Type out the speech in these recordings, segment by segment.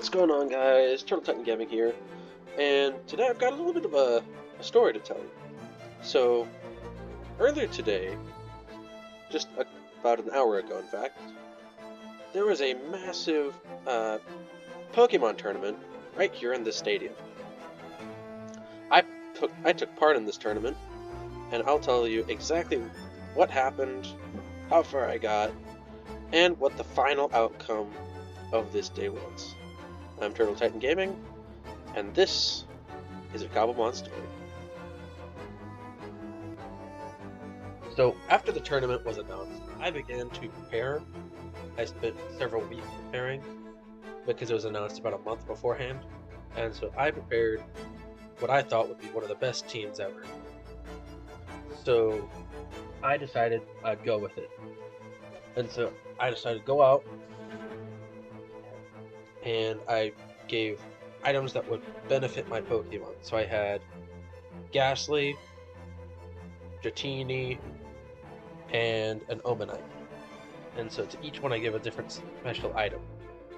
What's going on, guys? Turtle Titan Gaming here, and today I've got a little bit of a story to tell you. So, earlier today, about an hour ago in fact, there was a massive Pokemon tournament right here in this stadium. I took part in this tournament, and I'll tell you exactly what happened, how far I got, and what the final outcome of this day was. I'm Turtle Titan Gaming, and this is a Cobblemon story. So, after the tournament was announced, I began to prepare. I spent several weeks preparing, because it was announced about a month beforehand, and so I prepared what I thought would be one of the best teams ever. So, I decided I'd go with it. And so, I decided to go out, and I gave items that would benefit my Pokemon. So I had Ghastly, Dratini, and an Omanite. And so to each one I give a different special item.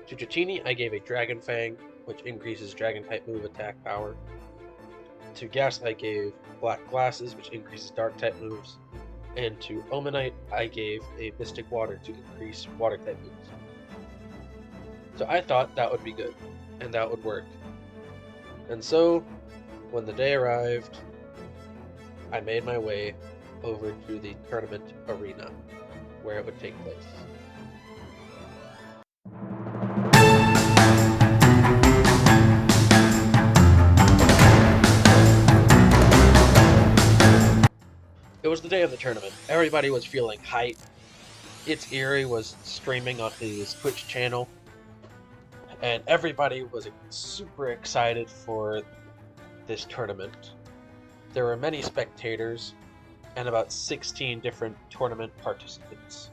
To Dratini I gave a Dragon Fang, which increases Dragon-type move attack power. To Ghastly I gave Black Glasses, which increases Dark-type moves. And to Omanite I gave a Mystic Water to increase Water-type moves. So I thought that would be good, and that would work. And so, when the day arrived, I made my way over to the tournament arena, where it would take place. It was the day of the tournament. Everybody was feeling hype. It's Eerie was streaming on his Twitch channel, and everybody was super excited for this tournament. There were many spectators and about 16 different tournament participants.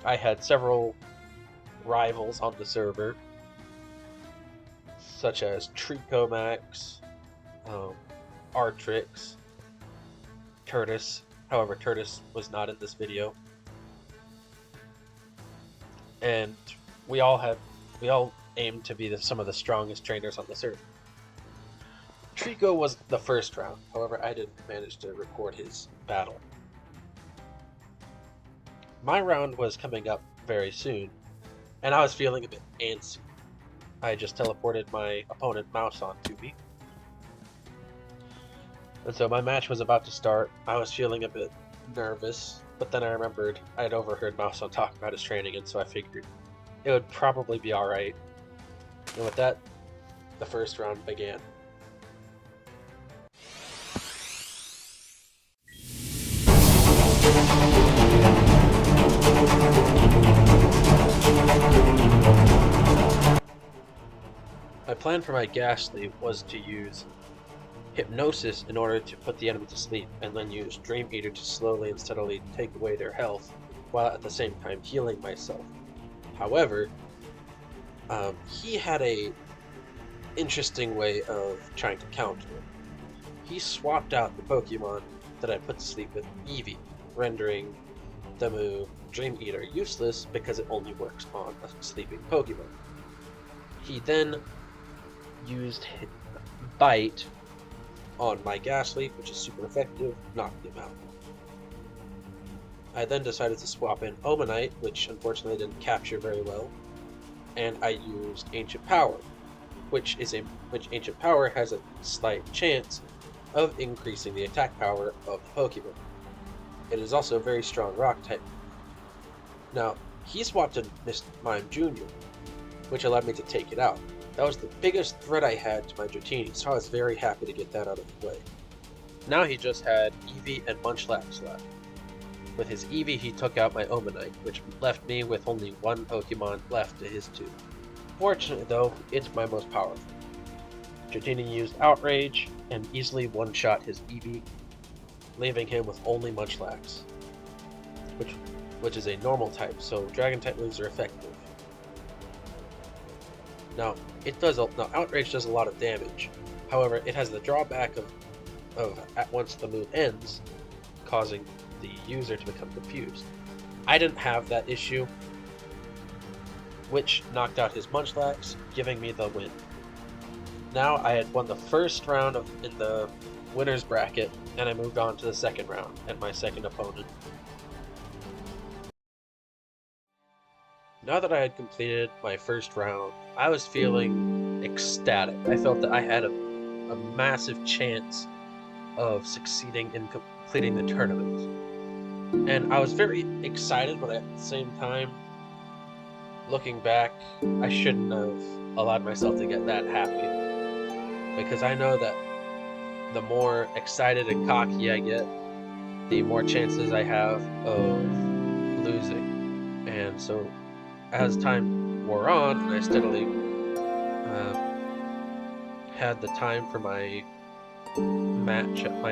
I had several rivals on the server, such as Tricomax, Artrix, Turtis. However, Turtis was not in this video. And we all aimed to be some of the strongest trainers on the server. Trico was the first round, however I didn't manage to record his battle. My round was coming up very soon, and I was feeling a bit antsy. I just teleported my opponent Mouse onto me. And so my match was about to start. I was feeling a bit nervous, but then I remembered I had overheard Mouse talk about his training, and so I figured it would probably be alright. And with that, the first round began. My plan for my Ghastly was to use Hypnosis in order to put the enemy to sleep, and then use Dream Eater to slowly and steadily take away their health, while at the same time healing myself. However, he had a interesting way of trying to counter it. He swapped out the Pokemon that I put to sleep with Eevee, rendering the move Dream Eater useless because it only works on a sleeping Pokemon. He then used Bite on my Ghastly, which is super effective, knocked him out. I then decided to swap in Omanite, which unfortunately didn't capture very well, and I used Ancient Power, which Ancient Power has a slight chance of increasing the attack power of the Pokemon. It is also a very strong Rock type. Now, he swapped in Mime Jr., which allowed me to take it out. That was the biggest threat I had to my Dratini, so I was very happy to get that out of the way. Now he just had Eevee and Munchlax left. With his Eevee, he took out my Omanite, which left me with only one Pokemon left to his two. Fortunately though, it's my most powerful. Dratini used Outrage and easily one-shot his Eevee, leaving him with only Munchlax, which is a normal type, so Dragon-type moves are effective. Now, Outrage does a lot of damage. However, it has the drawback of at once the move ends, causing the user to become confused. I didn't have that issue, which knocked out his Munchlax, giving me the win. Now I had won the first round in the winner's bracket, and I moved on to the second round and my second opponent. Now that I had completed my first round, I was feeling ecstatic. I felt that I had a massive chance of succeeding in completing the tournament. And I was very excited, but at the same time, looking back, I shouldn't have allowed myself to get that happy. Because I know that the more excited and cocky I get, the more chances I have of losing. And so as time wore on and I steadily had the time for my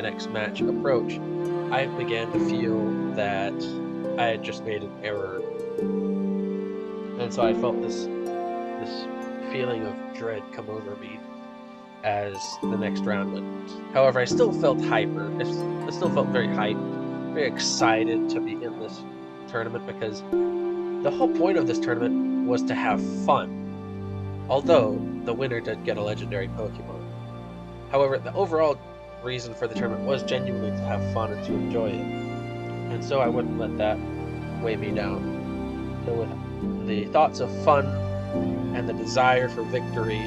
next match approach, I began to feel that I had just made an error. And so I felt this feeling of dread come over me as the next round went. However, I still felt hyper. I still felt very hyped, very excited to be in this tournament because the whole point of this tournament was to have fun. Although the winner did get a legendary Pokemon. However, the overall reason for the tournament was genuinely to have fun and to enjoy it. And so I wouldn't let that weigh me down. So with the thoughts of fun and the desire for victory,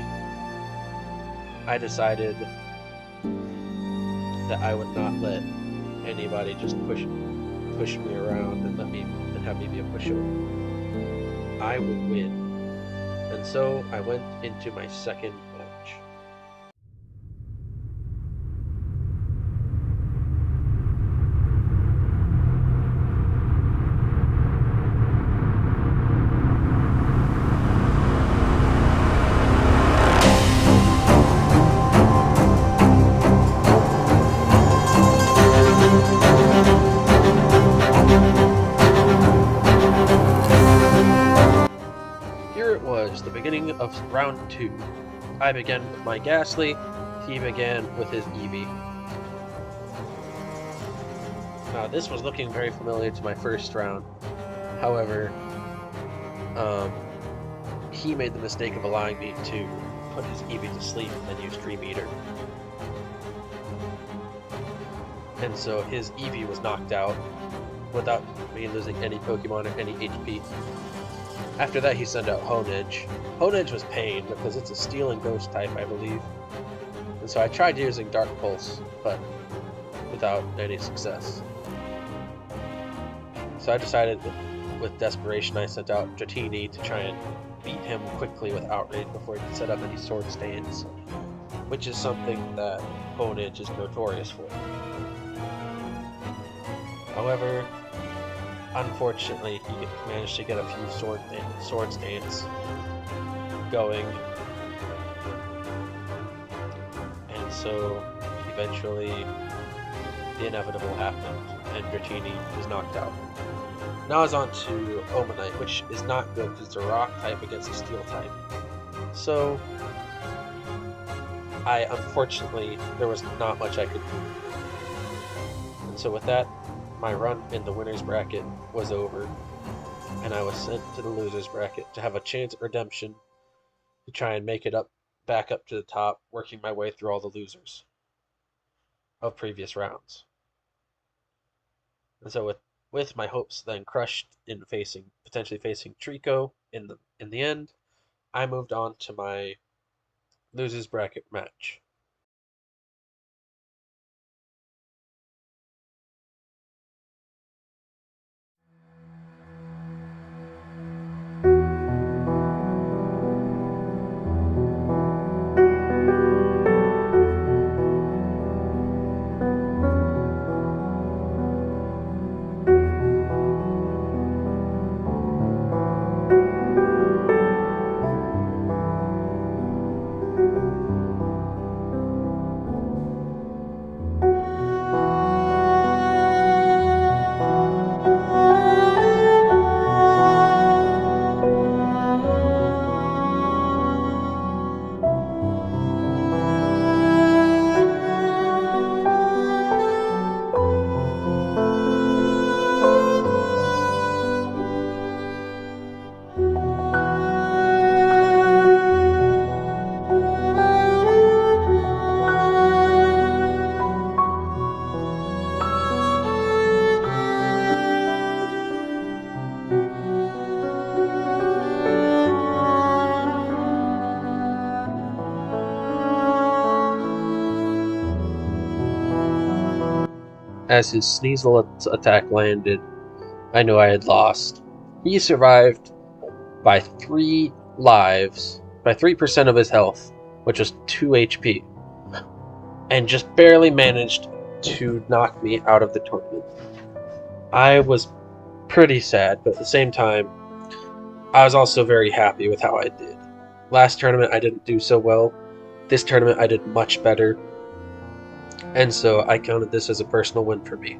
I decided that I would not let anybody just push me around and have me be a pushover. I would win. And so I went into my second match. Here it was, the beginning of round 2. I began with my Ghastly, he began with his Eevee. Now this was looking very familiar to my first round. However, he made the mistake of allowing me to put his Eevee to sleep and then use Dream Eater. And so his Eevee was knocked out without me losing any Pokemon or any HP. After that, he sent out Honedge. Honedge was pain because it's a Steel and Ghost type, I believe. And so I tried using Dark Pulse, but without any success. So I decided with desperation, I sent out Dratini to try and beat him quickly with Outrage before he could set up any Sword Stance, which is something that Honedge is notorious for. However, unfortunately, he managed to get a few Sword Stance going, and so eventually the inevitable happened, and Dratini was knocked out. Now it's on to Omanite, which is not good because it's a Rock type against a Steel type. So, unfortunately, there was not much I could do. And so with that, my run in the winner's bracket was over, and I was sent to the loser's bracket to have a chance at redemption to try and make it back up to the top, working my way through all the losers of previous rounds. And so with my hopes then crushed in potentially facing Trico in the end, I moved on to my loser's bracket match. as his Sneasel attack landed, I knew I had lost. He survived by 3 lives, by 3% of his health, which was 2 HP, and just barely managed to knock me out of the tournament. I was pretty sad, but at the same time, I was also very happy with how I did. Last tournament I didn't do so well. This tournament I did much better, and so I counted this as a personal win for me.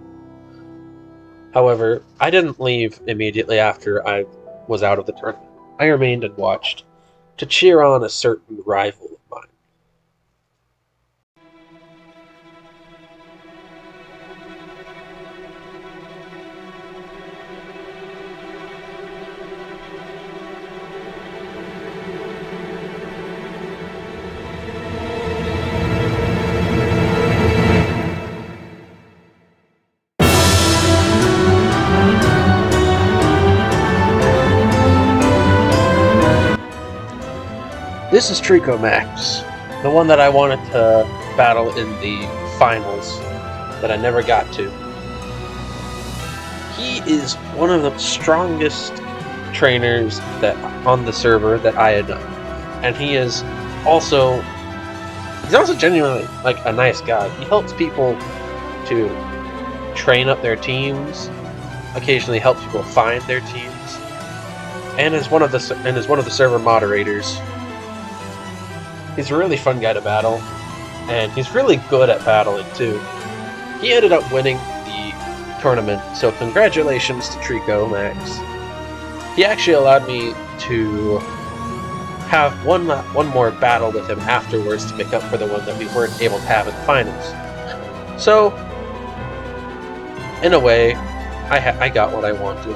However, I didn't leave immediately after I was out of the tournament. I remained and watched to cheer on a certain rival of mine. This is Trico Max, the one that I wanted to battle in the finals that I never got to. He is one of the strongest trainers that on the server that I had done, and he's also genuinely like a nice guy. He helps people to train up their teams, occasionally helps people find their teams, and is one of the server moderators. He's a really fun guy to battle, and he's really good at battling too. He ended up winning the tournament, so congratulations to Trico Max. He actually allowed me to have one more battle with him afterwards to make up for the one that we weren't able to have in the finals. So, in a way, I got what I wanted.